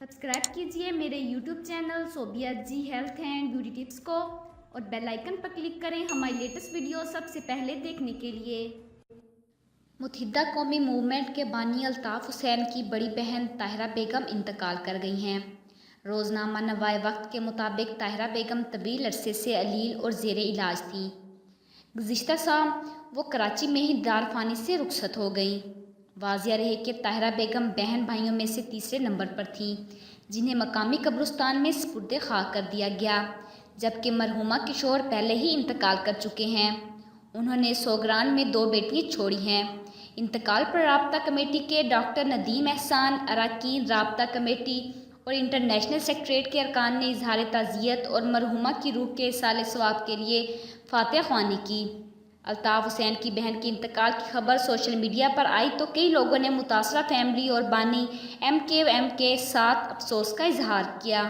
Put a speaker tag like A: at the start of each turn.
A: Subscribe कीजिए मेरे YouTube channel Sobia ji health and beauty tips को और बेल आइकन पर क्लिक करें हमारी लेटेस्ट वीडियो सबसे पहले देखने के लिए। मुत्तहिदा कौमी मूवमेंट के बानी अल्ताफ़ हुसैन की बड़ी बहन ताहिरा बेगम इंतकाल कर गई हैं। रोज़नामा नवाए वक्त के मुताबिक ताहिरा बेगम तवील अरसे से अलील और ज़ेर इलाज थी। गुज़िश्ता शाम वो कराची में ही दारफानी से रुखसत हो गई। वाज़िया रहे कि ताहिरा बेगम बहन भाइयों में से तीसरे नंबर पर थीं, जिन्हें मकामी कब्रिस्तान में सुपुर्द खाक कर दिया गया, जबकि मरहुमा के शौहर पहले ही इंतकाल कर चुके हैं। उन्होंने सोगरान में 2 बेटियां छोड़ी हैं। इंतकाल पर राब्ता कमेटी के डॉक्टर नदीम एहसान, अरकान राब्ता कमेटी और इंटरनेशनल सेक्रेटरीट के अरकान ने इजहार ताज़ियत और मरहुमा की रूह के इसाले सवाब के लिए फातिहा ख्वानी की। अल्ताफ़ हुसैन की बहन के इंतकाल की खबर सोशल मीडिया पर आई तो कई लोगों ने मुतासरा फैमिली और बानी एम के साथ अफसोस का इजहार किया।